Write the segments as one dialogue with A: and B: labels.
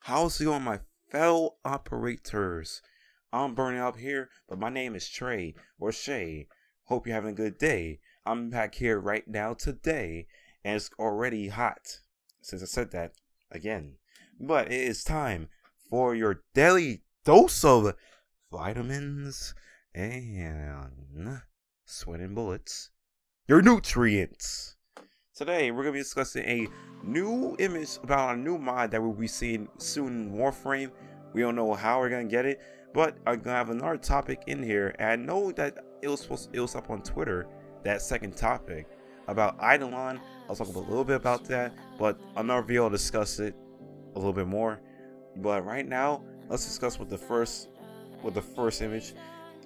A: How's it going, my fellow operators? I'm burning up here, but my name is Trey or Shay. Hope you're having a good day. I'm back here right now today, and it's already hot since I said that again. But it is time for your daily dose of vitamins and sweating bullets, your nutrients. Today, we're going to be discussing a new image about a new mod that we'll be seeing soon in Warframe. We don't know how we're going to get it, but I'm going to have another topic in here. And I know that it was up on Twitter, that second topic, about Eidolon. I'll talk a little bit about that, but another video I'll discuss it a little bit more. But right now, let's discuss with the first image,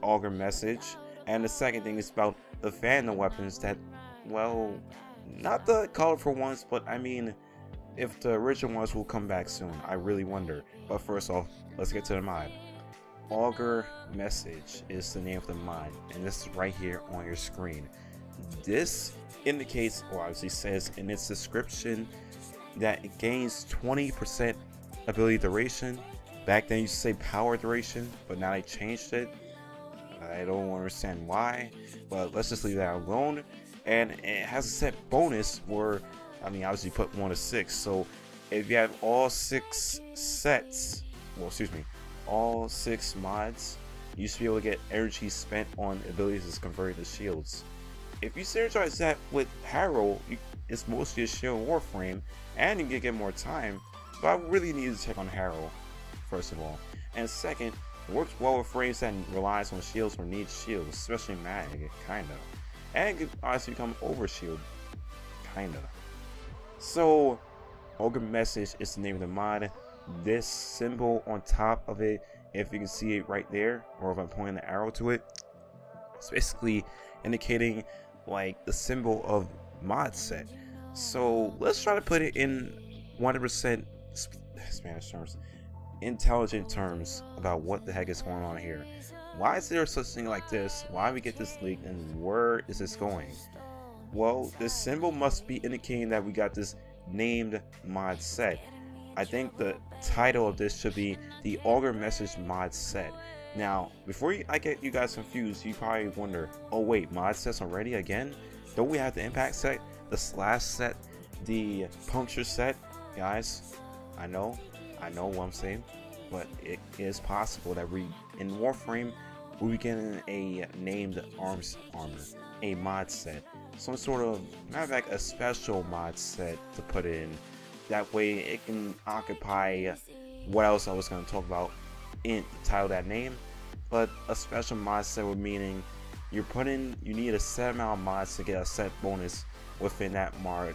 A: Augur message. And the second thing is about the Vandal weapons that, well, not the colorful ones, but I mean, if the original ones will come back soon, I really wonder. But first off, let's get to the mod. Augur message is the name of the mod, and this is right here on your screen. This indicates, or obviously says in its description, that it gains 20% ability duration. Back then you used to say power duration, but now they changed it. I don't understand why, but let's just leave that alone. And it has a set bonus where, I mean, obviously you put 1 to 6. So if you have all 6 sets, well, excuse me, all 6 mods, you should be able to get energy spent on abilities that's converted to shields. If you synergize that with Harrow, it's mostly a shield Warframe, and you can get more time. But I really need to check on Harrow, first of all. And second, it works well with frames that relies on shields or needs shields, especially Mag, kinda. And it could honestly become overshield, kinda. So, Augur message is the name of the mod. This symbol on top of it, if you can see it right there, or if I'm pointing the arrow to it, it's basically indicating like the symbol of mod set. So let's try to put it in 100% Spanish terms, intelligent terms about what the heck is going on here. Why is there such thing like this? Why we get this leak, and where is this going? Well, this symbol must be indicating that we got this named mod set. I think the title of this should be the Augur message mod set. Now, before I get you guys confused, you probably wonder, oh wait, mod sets already again? Don't we have the impact set, the slash set, the puncture set? Guys, I know what I'm saying, but it is possible that in Warframe we'll be getting a named arms armor, a mod set, some sort of, matter of fact, a special mod set to put in. That way it can occupy what else I was going to talk about in the title of that name. But a special mod set would meaning you need a set amount of mods to get a set bonus within that mod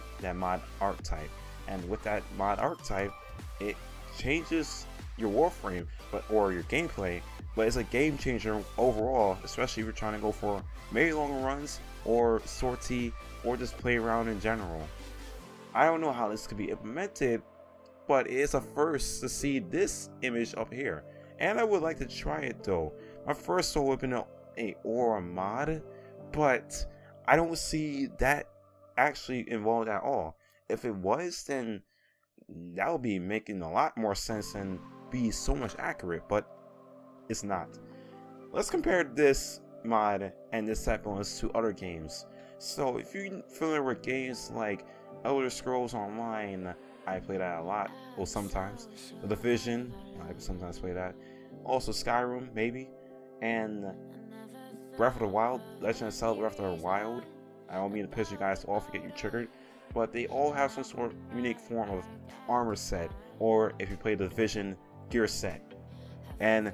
A: archetype. And with that mod archetype, it changes your Warframe or your gameplay, but it's a game changer overall, especially if you're trying to go for maybe longer runs or sortie or just play around in general. I don't know how this could be implemented, but it is a first to see this image up here, and I would like to try it though. My first thought would have been a aura mod, but I don't see that actually involved at all. If it was, then that would be making a lot more sense and be so much accurate, but it's not. Let's compare this mod and this set bonus to other games. So if you're familiar with games like Elder Scrolls Online, I play that a lot, well sometimes. The Division, I sometimes play that. Also Skyrim, maybe. And Breath of the Wild, Legend of Zelda Breath of the Wild. I don't mean to piss you guys off or get you triggered, but they all have some sort of unique form of armor set, or if you play the Division, gear set. And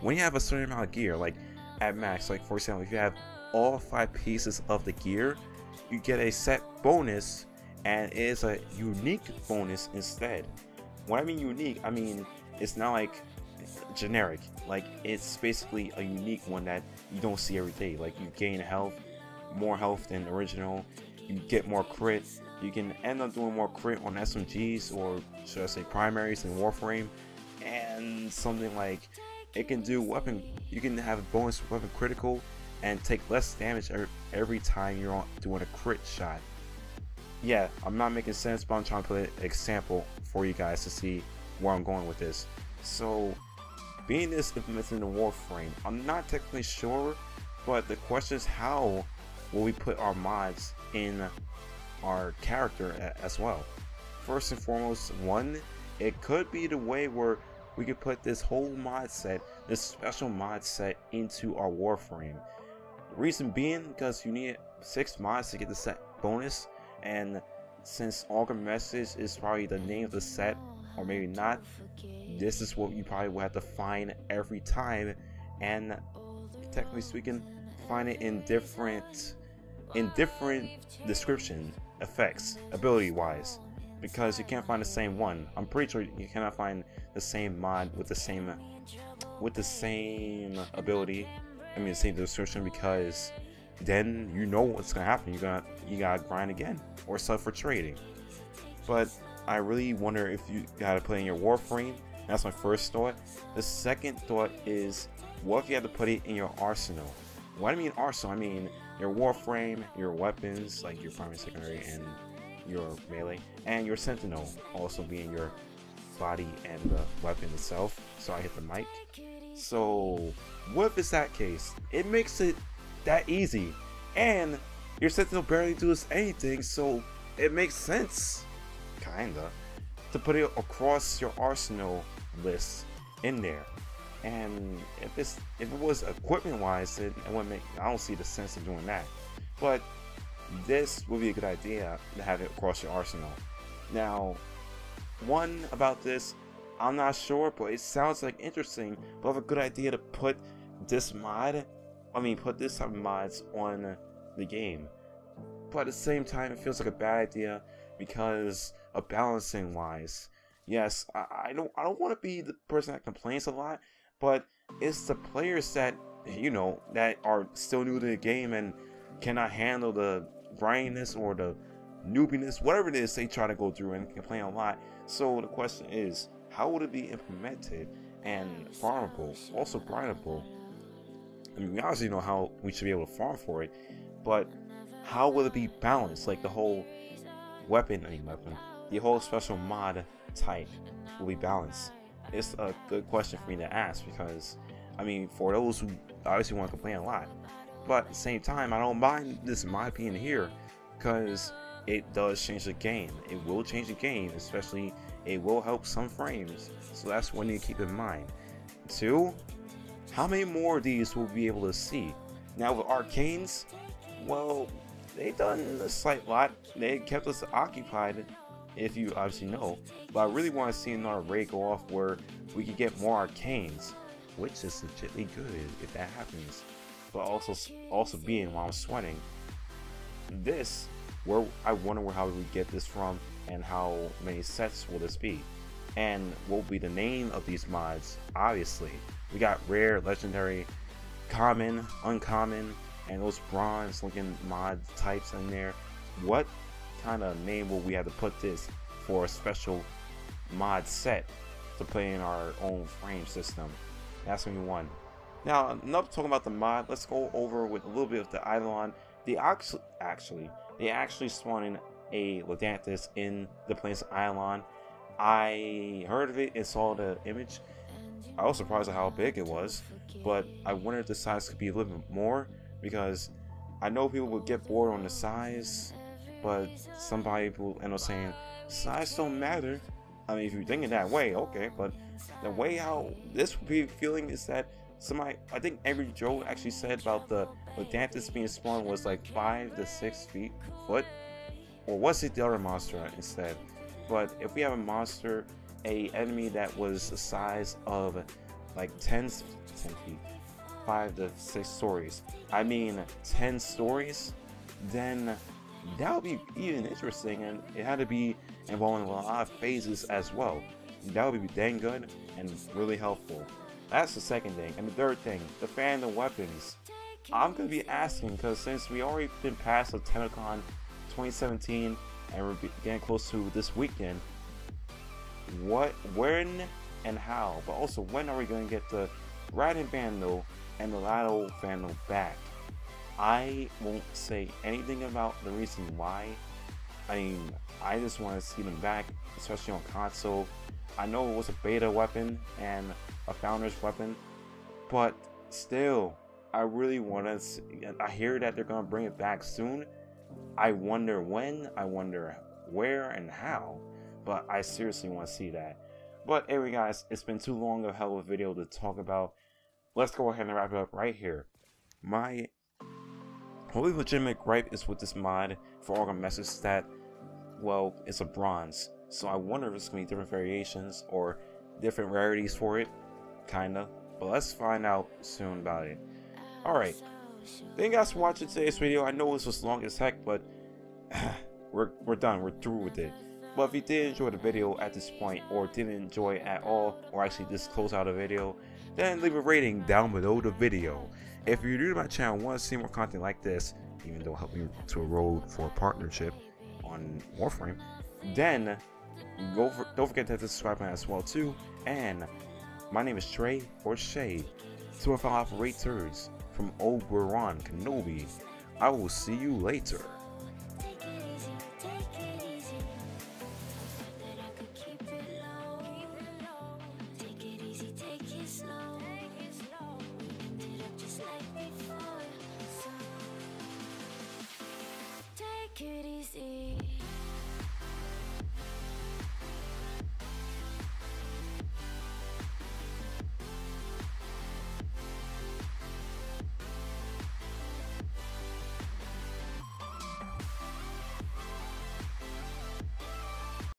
A: when you have a certain amount of gear, like at max, like for example, if you have all 5 pieces of the gear, you get a set bonus, and it is a unique bonus instead. When I mean unique, I mean it's not like generic, like it's basically a unique one that you don't see every day. Like you gain health, more health than original, you get more crit, you can end up doing more crit on SMGs, or should I say primaries in Warframe, and something like it can do weapon, you can have a bonus weapon critical and take less damage every time you're doing a crit shot. Yeah, I'm not making sense, but I'm trying to put an example for you guys to see where I'm going with this. So, being this implemented in the Warframe, I'm not technically sure, but the question is how will we put our mods in our character as well. First and foremost, one, it could be the way where we could put this whole mod set, this special mod set, into our Warframe. The reason being because you need 6 mods to get the set bonus, and since Augur Message is probably the name of the set, or maybe not, this is what you probably will have to find every time, and technically speaking, find it in different description effects, ability wise, because you can't find the same one. I'm pretty sure you cannot find the same mod with the same ability, I mean the same description, because then you know what's gonna happen. You gotta grind again or sell for trading. But I really wonder if you gotta put in your Warframe. That's my first thought. The second thought is, what if you have to put it in your arsenal? What I mean arsenal, I mean your Warframe, your weapons like your primary, secondary, and your melee, and your sentinel also being your body and the weapon itself. So I hit the mic. So what if it's that case? It makes it that easy, and your sentinel barely does anything, so it makes sense, kinda, to put it across your arsenal list in there. And if it was equipment wise, it wouldn't make, I don't see the sense of doing that. But this would be a good idea to have it across your arsenal. Now, one about this, I'm not sure, but it sounds like interesting. But I have a good idea to put this mod, put this type of mods on the game. But at the same time, it feels like a bad idea because of balancing wise. Yes, I don't want to be the person that complains a lot, but it's the players that, you know, that are still new to the game and cannot handle the grindiness or the noobiness, whatever it is they try to go through and complain a lot. So the question is, how would it be implemented and farmable, also grindable? I mean, we obviously know how we should be able to farm for it, but how will it be balanced? Like the whole the whole special mod type will be balanced. It's a good question for me to ask, because I mean, for those who obviously want to complain a lot, but at the same time, I don't mind this mod being here because it does change the game. It will change the game, especially it will help some frames, so that's one thing to keep in mind. 2, how many more of these will we be able to see? Now with arcanes, well, they done a slight lot. They kept us occupied, if you obviously know, but I really want to see another raid go off where we could get more arcanes, which is legitimately good if that happens. But also being while I'm sweating, this, where I wonder how we get this from, and how many sets will this be, and what will be the name of these mods. Obviously we got rare, legendary, common, uncommon, and those bronze looking mod types in there. What kind of name will we have to put this for a special mod set to play in our own frame system? That's gonna be one. Now, enough talking about the mod. Let's go over with a little bit of the Eidolon. They actually spawned in a Ladanthus in the place of Eidolon. I heard of it and saw the image. I was surprised at how big it was, but I wondered if the size could be a little bit more, because I know people would get bored on the size, but some people end up saying size don't matter. I mean, if you're thinking that way, okay, but the way how this would be feeling is that somebody, I think Angry Joe actually said about the Ladanthus being spawned was like 5 to 6 foot, or was it the other monster instead? But if we have a monster, a enemy that was the size of like 10 feet, 5 to 6 stories, I mean 10 stories, then that would be even interesting, and it had to be involving a lot of phases as well. That would be dang good and really helpful. That's the second thing. And the third thing, the fan of weapons. I'm going to be asking, because since we already been past the TennoCon 2017 and we're getting close to this weekend, when and how, but also when are we going to get the Braton Vandal and the Lato Vandal back? I won't say anything about the reason why. I mean, I just want to see them back, especially on console. I know it was a beta weapon and a founder's weapon, but still, I really want to. I hear that they're gonna bring it back soon. I wonder when, I wonder where and how, but I seriously want to see that. But anyway, guys, it's been too long of a hell of a video to talk about. Let's go ahead and wrap it up right here. My only legitimate gripe is with this mod for Organ Message stat. Well, it's a bronze, so I wonder if it's gonna be different variations or different rarities for it, kinda. But let's find out soon about it. Alright, thank you guys for watching today's video. I know this was long as heck, but we're done, we're through with it. But if you did enjoy the video at this point, or didn't enjoy it at all, or actually just close out the video, then leave a rating down below the video. If you're new to my channel and want to see more content like this, even though helping to a road for a partnership on Warframe, then don't forget to hit the subscribe button as well too. And my name is Trey or Shay, two of our operators from Oberon Kenobi. I will see you later.